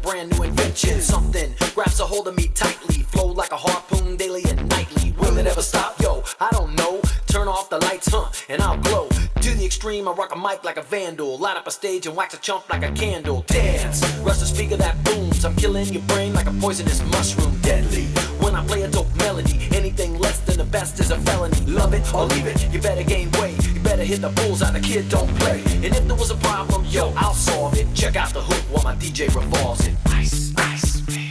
brand new invention. Something grabs a hold of me tightly, flow like a harpoon daily and nightly. Will it ever stop? Yo, I don't know. Turn off the lights, and I'll glow. To the extreme, I rock a mic like a vandal. Light up a stage and wax a chump like a candle. Dance, rush the speaker that booms. I'm killing your brain like a poisonous mushroom. Deadly, when I play a dope melody. Anything less than the best is a felony. Love it or leave it, you better gain weight. You better hit the bullseye, the kid don't play. And if there was a problem, yo, I'll solve it. Check out the hook while my DJ revolves it. Ice, ice, baby.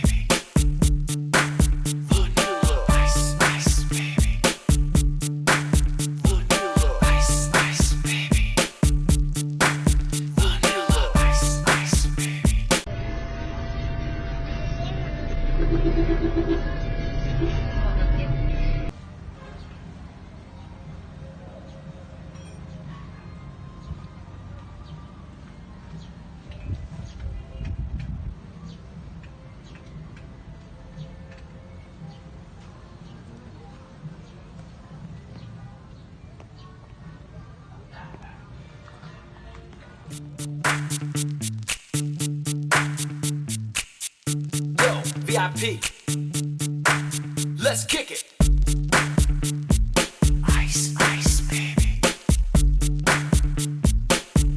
Yo, VIP, let's kick it. Ice, ice, baby.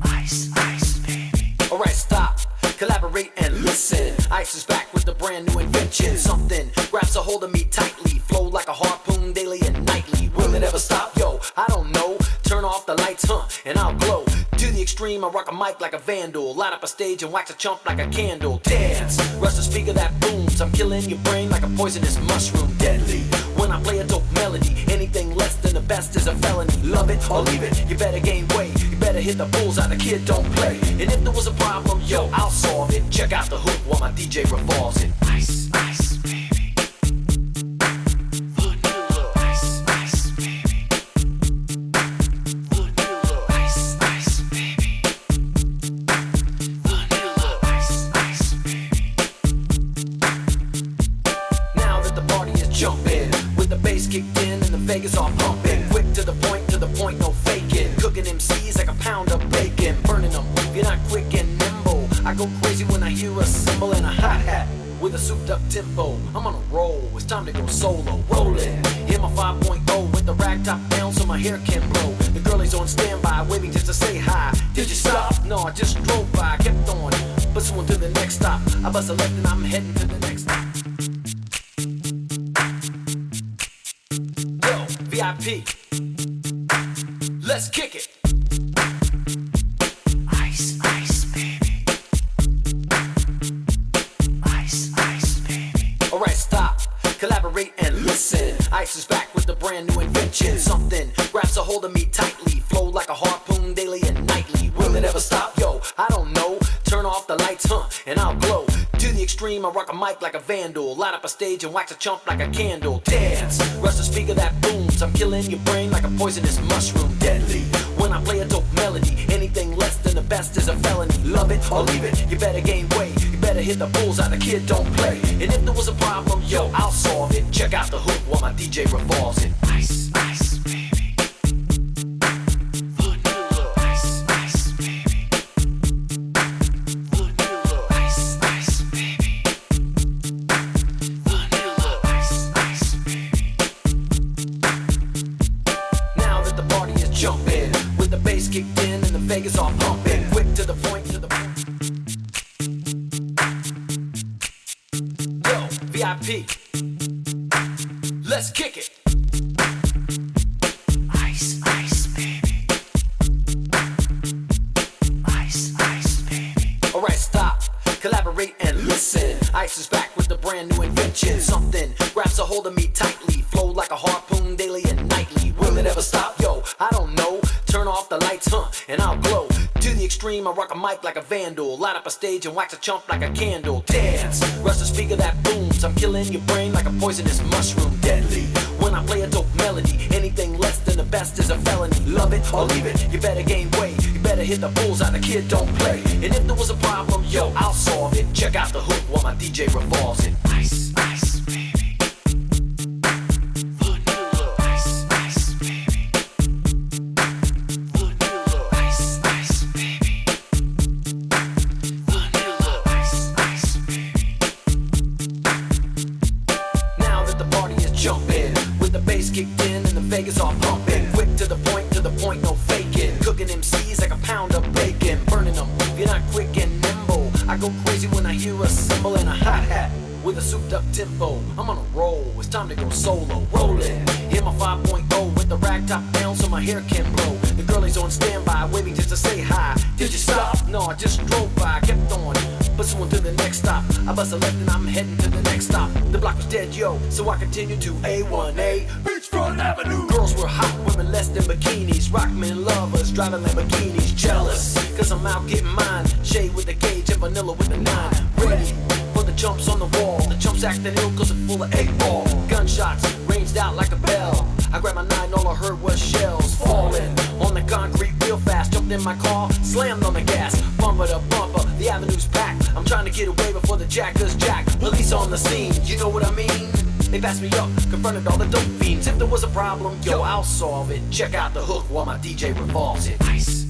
Ice, ice, baby. Alright, stop, collaborate and listen. Ice is back with a brand new invention. Something grabs a hold of me tightly, flow like a harpoon daily and nightly. Will it ever stop? Yo, I don't know. Turn off the lights, and I'll glow. To the extreme, I rock a mic like a vandal. Light up a stage and wax a chump like a candle. Dance, rush the speaker that booms. I'm killing your brain like a poisonous mushroom. Deadly, when I play a dope melody. Anything less than the best is a felony. Love it or leave it, you better gain weight. You better hit the bullseye, the kid don't play. And if there was a problem, yo, I'll solve it. Check out the hook while my DJ revolves it. Ice, ice, baby. Jumping with the bass kicked in and the Vegas all pumping. Quick to the point, no faking. Cooking MCs like a pound of bacon. Burning them, if you're not quick and nimble. I go crazy when I hear a cymbal and a hi-hat with a souped up tempo. I'm on a roll, it's time to go solo. Rolling, hit my 5.0 with the rag top down so my hair can blow. The girlie's on standby, waiting just to say hi. Did you stop? No, I just drove by, kept on pursuing to the next stop. I bust a left and I'm heading to the next stop. VIP, let's kick it. Ice, ice, baby. Ice, ice, baby. Alright, stop, collaborate and listen. Ice is back with a brand new invention. Something grabs a hold of me tightly, flow like a harpoon daily and nightly. Will it ever stop? Yo, I don't know. Turn off the lights, and I'll glow. To the extreme, I rock a mic like a vandal. Light up a stage and wax a chump like a candle. Dance, rush the speaker that booms. I'm killing your brain like a poisonous mushroom. Deadly, when I play a dope melody. Anything less than the best is a felony. Love it or leave it, you better gain weight. You better hit the bullseye, the kid don't play. And if there was a problem, yo, I'll solve it. Check out the hook while my DJ revolves it. Ice, ice, baby. Jumping with the bass kicked in and the Vegas all pumping. Quick to the point, Yo, VIP, let's kick it. Ice, ice, baby. Ice, ice, baby. Alright, stop, collaborate and listen. Ice is back with a brand new invention. Something grabs a hold of me tightly, flow like a harpoon daily and nightly. Will it ever stop? Yo, I don't know. Turn off the lights, and I'll glow. To the extreme, I rock a mic like a vandal. Light up a stage and wax a chump like a candle. Dance, rush the speaker that booms. I'm killing your brain like a poisonous mushroom. Deadly, when I play a dope melody. Anything less than the best is a felony. Love it or leave it, you better gain weight. You better hit the bullseye, the kid don't play. And if there was a problem, yo, I'll solve it. Check out the hook while my DJ revolves it. Ice, ice, baby. Ice, ice, baby. with the bass kicked in and the Vegas all pumping. Quick to the point, no faking. Cooking MCs like a pound of bacon. Burning them, if you're not quick and nimble. I go crazy when I hear a cymbal and a hi-hat with a souped up tempo. I'm on a roll, it's time to go solo. Rollin', hit my 5.0 with the rag top down so my hair can blow. The girlie's on standby, waiting just to say hi. Did you stop? No, I just drove by, kept on pursuing to the next stop. I bust a left and I'm heading to the next stop. The block was dead, yo, so I continued to A1A Beachfront Avenue. Girls were hot, women less than bikinis. Rockmen lovers, driving Lamborghinis. Jealous, cause I'm out getting mine. Shade with the gauge and vanilla with the 9. Ready for the jumps on the wall. The chumps acting ill cause it's full of 8-ball. Gunshots ranged out like a bell. I grabbed my 9, all I heard was shells falling on the concrete real fast. Jumped in my car, slammed on the gas. Bumper to bumper, the avenue's packed. I'm trying to get away before the jackers jack. Police on the scene, you know what I mean? They passed me up, confronted all the dope fiends. If there was a problem, yo, I'll solve it. Check out the hook while my DJ revolves it. Ice.